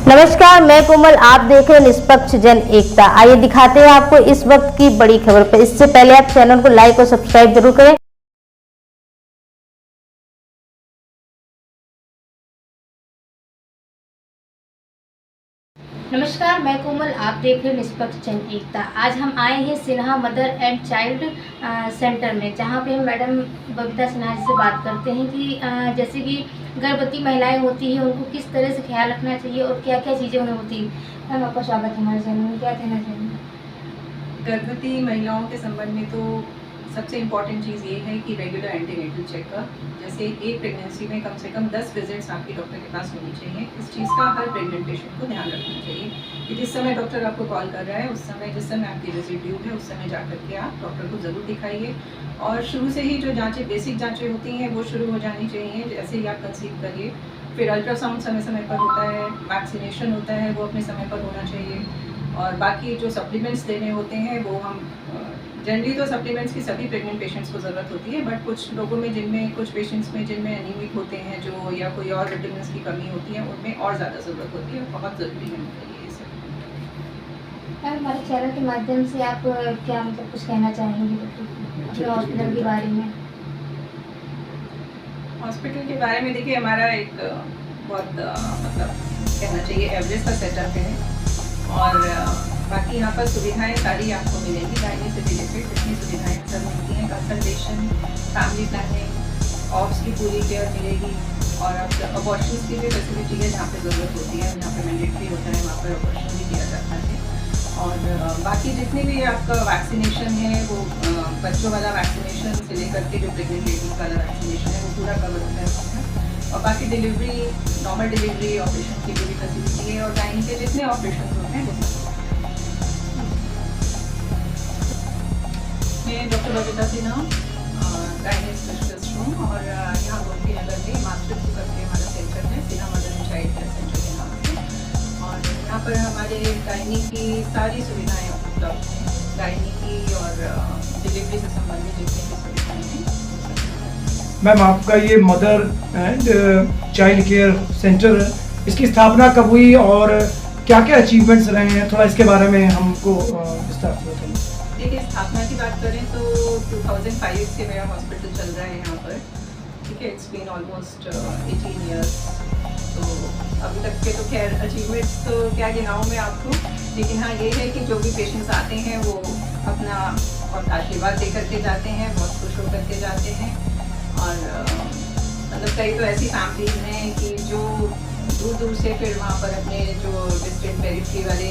नमस्कार, मैं कोमल, आप देख रहे हैं निष्पक्ष जन एकता। आइए दिखाते हैं आपको इस वक्त की बड़ी खबर पर। इससे पहले आप चैनल को लाइक और सब्सक्राइब जरूर करें। नमस्कार, मैं कोमल, आप देख रहे हैं निष्पक्ष जन एकता। आज हम आए हैं Sinha mother and child centre में, जहां पे हम मैडम बबीता सिन्हा जी से बात करते हैं कि जैसे कि गर्भवती महिलाएं होती हैं, उनको किस तरह से ख्याल रखना चाहिए और क्या क्या चीज़ें उन्हें होती हैं। मैम, आपका स्वागत है हमारे चैनल में। क्या कहना चाहिए? गर्भवती महिलाओं के संबंध में तो सबसे इम्पॉर्टेंट चीज़ ये है कि रेगुलर एंटीनेटल चेकअप, जैसे एक प्रेगनेंसी में कम से कम 10 विजिट्स आपके डॉक्टर के पास होनी चाहिए। इस चीज़ का हर प्रेग्नेंट पेशेंट को ध्यान रखना चाहिए कि जिस समय डॉक्टर आपको कॉल कर रहा है उस समय, जिस समय आपकी विजिट ड्यू है उस समय जा करके आप डॉक्टर को ज़रूर दिखाइए। और शुरू से ही जो जाँचें, बेसिक जाँचें होती हैं वो शुरू हो जानी चाहिए। जैसे ही आप कंसीव करिए, फिर अल्ट्रासाउंड समय समय पर होता है, वैक्सीनेशन होता है वो अपने समय पर होना चाहिए। और बाकी जो सप्लीमेंट्स देने होते हैं वो हम जनरली तो सप्लीमेंट्स की सभी प्रेग्नेंट पेशेंट्स को ज़रूरत होती है, बट कुछ लोगों में, जिनमें कुछ पेशेंट्स में जिनमें एनीमिक होते हैं जो, या कोई और विटामिन्स की कमी होती है, उनमें और ज़्यादा ज़रूरत होती है। बहुत ज़रूरी है उनके लिए ये सब। हमारे चैनल के माध्यम से आप क्या मतलब कुछ कहना चाहेंगे हॉस्पिटल के बारे में? हॉस्पिटल के बारे में देखिए, हमारा एक बहुत मतलब कहना चाहिए एवरेज का सेटअप है। और बाकी यहाँ पर सुविधाएं सारी आपको मिलेंगी। गाइनी से रिलेटेड जितनी सुविधाएं सब मिलती हैं, कंसल्टेशन, फैमिली प्लानिंग, ऑप्स की पूरी केयर मिलेगी। और अब अबॉर्शंस की भी फैसिलिटी है, जहाँ पे ज़रूरत होती है, जहाँ पे मैंडेटरी होता है वहाँ पर अबॉर्शन भी किया जाता है। और बाकी जितने भी आपका वैक्सीनेशन है वो बच्चों वाला वैक्सीनेशन से लेकर के जो प्रेग्नेंट लेडीज़ वाला वैक्सीनेशन है वो पूरा कवर होता है। और बाकी डिलीवरी, नॉर्मल डिलीवरी, ऑपरेशन की पूरी फैसिलिटी है। और गाइनी के जितने ऑपरेशन होते हैं वो सब। मैं doctor Babita Sinha, gynae specialist हूँ। और यहाँ गोमती नगर में मातृत्व करके हमारा सेंटर है, Sinha mother and child care centre के नाम से। और यहाँ पर हमारे गाइनी की सारी सुविधाएँ उपलब्ध हैं। गाइनी की और डिलीवरी से संबंधित जितनी भी सुविधाएँ हैं। मैम, आपका ये mother and child care centre, इसकी स्थापना कब हुई और क्या क्या अचीवमेंट्स रहे हैं, थोड़ा इसके बारे में हमको विस्तार से बताइए। देखिए, स्थापना की बात करें तो 2005 से मेरा हॉस्पिटल चल रहा है यहाँ पर। ठीक है, इट्स बीन ऑलमोस्ट 18 ईयर्स। तो अभी तक के तो खैर अचीवमेंट्स तो क्या गिनाऊँ मैं आपको, लेकिन हाँ ये है कि जो भी पेशेंट्स आते हैं वो अपना बहुत आशीर्वाद दे करके जाते हैं, बहुत खुश होकर के जाते हैं। और मतलब कई तो ऐसी फैमिलीज हैं कि जो दूर दूर से फिर वहाँ पर अपने जो डिस्ट्रिक्ट पेरिफेरी वाले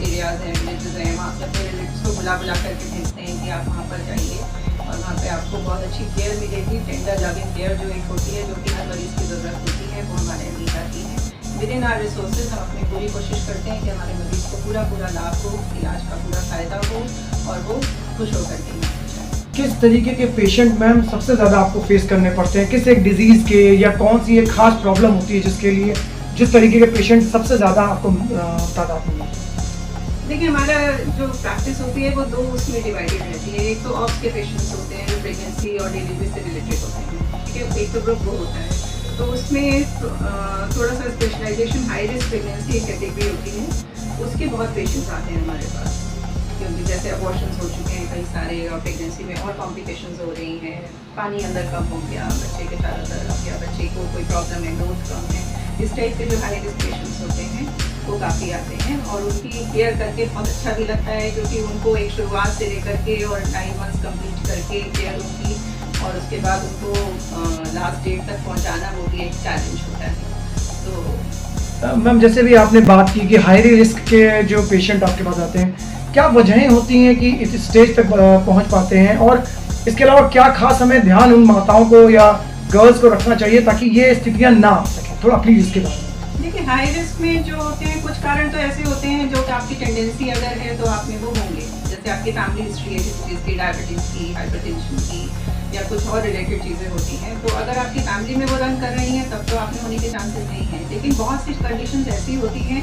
एरियाज़ हैं, विलेजेस हैं, वहाँ से अपने रिलेटिव्स को बुला करके भेजते हैं कि आप वहाँ पर जाइए और वहाँ पे आपको बहुत अच्छी केयर मिलेगी। टेंडर लविंग केयर जो एक होती है, जो कि हर मरीज़ की ज़रूरत होती है, वो हमारे दी जाती है। विद इन आवर रिसोर्सेज हम अपनी पूरी कोशिश करते हैं कि हमारे मरीज़ को पूरा लाभ हो, इलाज का पूरा फ़ायदा हो और वो खुश होकर के जाए। किस तरीके के पेशेंट मैम सबसे ज़्यादा आपको फेस करने पड़ते हैं, किस एक डिजीज़ के, या कौन सी एक खास प्रॉब्लम होती है जिसके लिए, जिस तरीके के पेशेंट सबसे ज़्यादा आपको तादाद में? देखिए, हमारा जो प्रैक्टिस होती है वो दो उसमें डिवाइडेड रहती है। एक तो ऑप्स के पेशेंट्स होते हैं जो प्रेगनेंसी और डिलीवरी से रिलेटेड होते हैं। ठीक है, एक तो ग्रुप वो होता है, तो उसमें थोड़ा सा स्पेशलाइजेशन हाई रिस्क प्रेगनेंसी एक कैटेगरी होती है, उसके बहुत पेशेंट्स आते हैं हमारे पास, क्योंकि जैसे अबॉर्शंस हो चुके हैं कई सारे और प्रेगनेंसी में और कॉम्प्लिकेशंस हो रही हैं, पानी अंदर कम हो गया, बच्चे के चारों तरफ, या बच्चे को कोई प्रॉब्लम है, ग्रोथ कम है। इस टाइप के जो हाई रिस्क पेशेंट्स होते हैं वो काफ़ी आते हैं और उनकी केयर करके बहुत अच्छा भी लगता है, क्योंकि उनको एक शुरुआत से लेकर के और 9 मंथ्स कंप्लीट करके केयर उनकी, और उसके बाद उनको लास्ट डेट तक पहुंचाना वो भी एक चैलेंज होता है। तो मैम, जैसे भी आपने बात की कि हाई रिस्क के जो पेशेंट आपके पास आते हैं, क्या वजहें होती हैं कि इस स्टेज तक पहुंच पाते हैं, और इसके अलावा क्या खास हमें ध्यान उन माताओं को या गर्ल्स को रखना चाहिए ताकि ये स्थितियां ना आ सकें? थोड़ा प्लीज इसके बारे में। देखिए, हाई रिस्क में जो होते हैं कुछ कारण तो ऐसे होते हैं जो कि आपकी टेंडेंसी अगर है तो आप में वो होंगे, जैसे आपकी फैमिली हिस्ट्री है किसी चीज़ की, डायबिटीज़ की, हाइपरटेंशन की, या कुछ और रिलेटेड चीज़ें होती हैं। तो अगर आपकी फैमिली में वो रन कर रही हैं तब तो आप में होने के चांसेस नहीं हैं। लेकिन बहुत सी कंडीशंस ऐसी होती हैं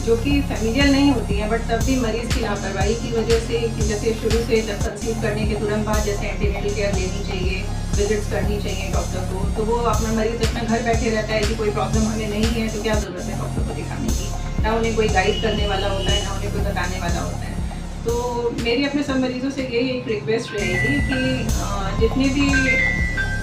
जो कि फेमिलियल नहीं होती हैं, बट तब भी मरीज़ की लापरवाही की वजह से, कि जैसे शुरू से जब कंसीव करने के तुरंत बाद जैसे एंटीनेटल केयर लेनी चाहिए, विजिट्स करनी चाहिए डॉक्टर को, तो वो अपना मरीज़ अपना घर बैठे रहता है कि कोई प्रॉब्लम हमें नहीं है तो क्या ज़रूरत है डॉक्टर को दिखाने की। ना उन्हें कोई गाइड करने वाला होता है, ना उन्हें कोई बताने वाला होता है। तो मेरी अपने सब मरीज़ों से यही एक रिक्वेस्ट रहेगी कि जितने भी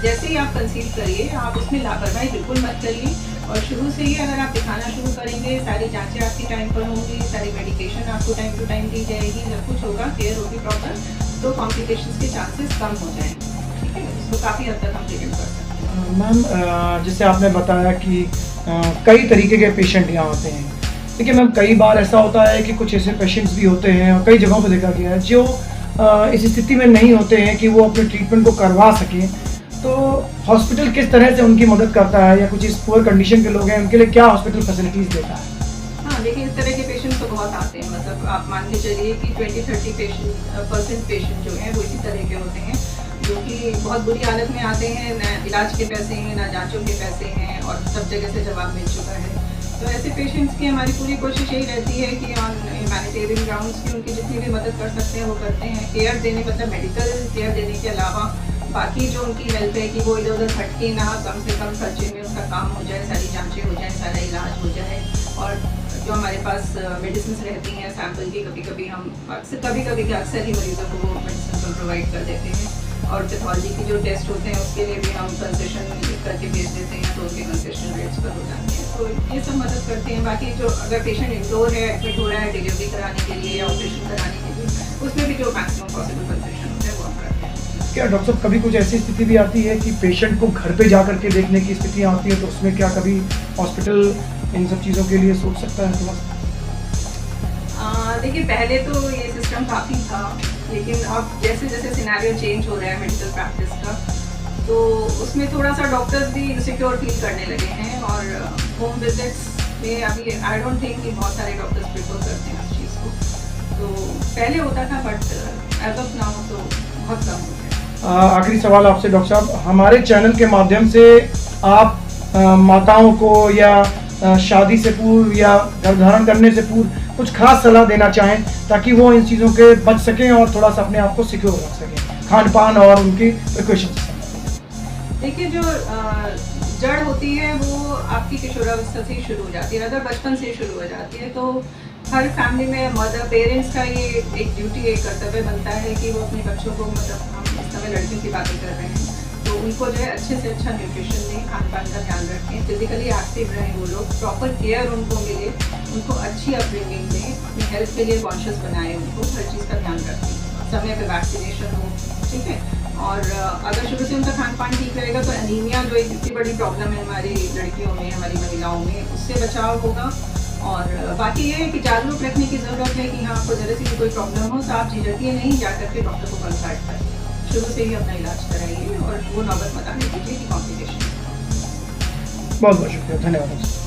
जैसे ही आप कंसीव करिए, आप उसमें लापरवाही बिल्कुल मत करिए और शुरू से ही अगर आप दिखाना शुरू करेंगे, सारी जांचें आपकी टाइम पर होंगी, सारी मेडिकेशन आपको टाइम टू टाइम दी जाएगी, सब कुछ होगा, केयर होगी प्रॉपर, तो कॉम्प्लिकेशंस के चांसेस कम हो जाएंगे। ठीक है, इसको काफ़ी हद तक हम प्रिवेंट कर सकते हैं। मैम जैसे आपने बताया कि कई तरीके के पेशेंट यहाँ आते हैं, देखिए मैम कई बार ऐसा होता है कि कुछ ऐसे पेशेंट्स भी होते हैं और कई जगहों पर देखा गया है जो इस स्थिति में नहीं होते हैं कि वो अपने ट्रीटमेंट को करवा सकें, तो हॉस्पिटल किस तरह से उनकी मदद करता है या कुछ इस पुअर कंडीशन के लोग हैं उनके लिए क्या हॉस्पिटल फैसिलिटीज़ देता है? हाँ, देखिए इस तरह के पेशेंट तो बहुत आते हैं, मतलब आप मान के चलिए कि 20-30% पेशेंट जो हैं वो इसी तरह के होते हैं जो कि बहुत बुरी हालत में आते हैं, ना इलाज के पैसे हैं, ना जांचों के पैसे हैं और सब जगह से जवाब मिल चुका है। तो ऐसे पेशेंट्स की हमारी पूरी कोशिश यही रहती है कि ऑन ह्यूमैनिटेरियन ग्राउंड्स की उनकी जितनी भी मदद कर सकते हैं वो करते हैं। केयर देने मतलब मेडिकल केयर देने के अलावा बाकी जो उनकी हेल्प है कि वो इधर उधर भटके ना, कम से कम खर्चे में उसका काम हो जाए, सारी जांचें हो जाए, सारा इलाज हो जाए। और जो हमारे पास मेडिसिन रहती हैं सैम्पल की, कभी कभी अक्सर ही मरीजों को वो मेडिसिन प्रोवाइड कर देते हैं। और पैथोलॉजी की जो टेस्ट होते हैं उसके लिए भी हम कंसेशन करके भेज देते हैं, तो उनके कंसेशन रेट्स पर हो जाते हैं। तो ये सब मदद करते हैं। बाकी जो अगर पेशेंट इंडोर है, एडमिट हो रहा है डिलीवरी कराने के लिए या ऑपरेशन कराने के लिए, उसमें भी जो मैक्सिमम पॉसिबल कंसेशन होता है वो हम करते हैं। क्या डॉक्टर साहब कभी कुछ ऐसी स्थिति भी आती है कि पेशेंट को घर पे जा करके देखने की स्थितियाँ आती है, तो उसमें क्या कभी हॉस्पिटल इन सब चीज़ों के लिए सोच सकता है थोड़ा? देखिए पहले तो ये सिस्टम काफ़ी था, लेकिन अब जैसे जैसे सिनेरियो चेंज हो रहा है मेडिकल प्रैक्टिस का, तो उसमें थोड़ा सा डॉक्टर्स भी इनसिक्योर फील करने लगे हैं और होम विजिट्स में अभी आई डोंट थिंक कि बहुत सारे डॉक्टर्स प्रेफर करते हैं इस चीज़ को। तो पहले होता था बट एज ऑफ नाउ तो बहुत कम हो गया। आखिरी सवाल आपसे डॉक्टर साहब, हमारे चैनल के माध्यम से आप माताओं को या शादी से पूर्व या गर्भधारण करने से पूर्व कुछ खास सलाह देना चाहें ताकि वो इन चीज़ों के बच सकें और थोड़ा सा अपने आप को सिक्योर रख सकें खान पान और उनकी प्रिकॉशंस? देखिए जो जड़ होती है वो आपकी किशोरावस्था से ही शुरू हो जाती है, अगर बचपन से शुरू हो जाती है। तो हर फैमिली में मदर पेरेंट्स का ये एक ड्यूटी, एक कर्तव्य बनता है कि वो अपने बच्चों को, मतलब हम इस समय लड़कियों की बातें कर रहे हैं, तो उनको जो है अच्छे से अच्छा न्यूट्रिशन दें, खान पान का ध्यान रखें, फिजिकली एक्टिव रहें, वो लोग प्रॉपर केयर उनको मिले, उनको अच्छी अपब्रिंगिंग दें, अपनी हेल्थ के लिए कॉन्शियस बनाएं, उनको हर चीज़ का ध्यान रखें, समय पे वैक्सीनेशन हो, ठीक है। और अगर शुरू से उनका खान पान ठीक रहेगा तो एनीमिया जो एक इतनी बड़ी प्रॉब्लम है हमारी लड़कियों में, हमारी महिलाओं में, उससे बचाव होगा। और बाकी ये है कि जागरूक रखने की ज़रूरत है कि हाँ आपको ज़रा सी भी कोई प्रॉब्लम हो तो आप झिझकिए नहीं, जाकर के डॉक्टर को कंसल्ट करिए, शुरू से ही अपना इलाज कराइए और वो नौबत मत आने दीजिए कि कॉम्प्लिकेशन। बहुत बहुत शुक्रिया, धन्यवाद।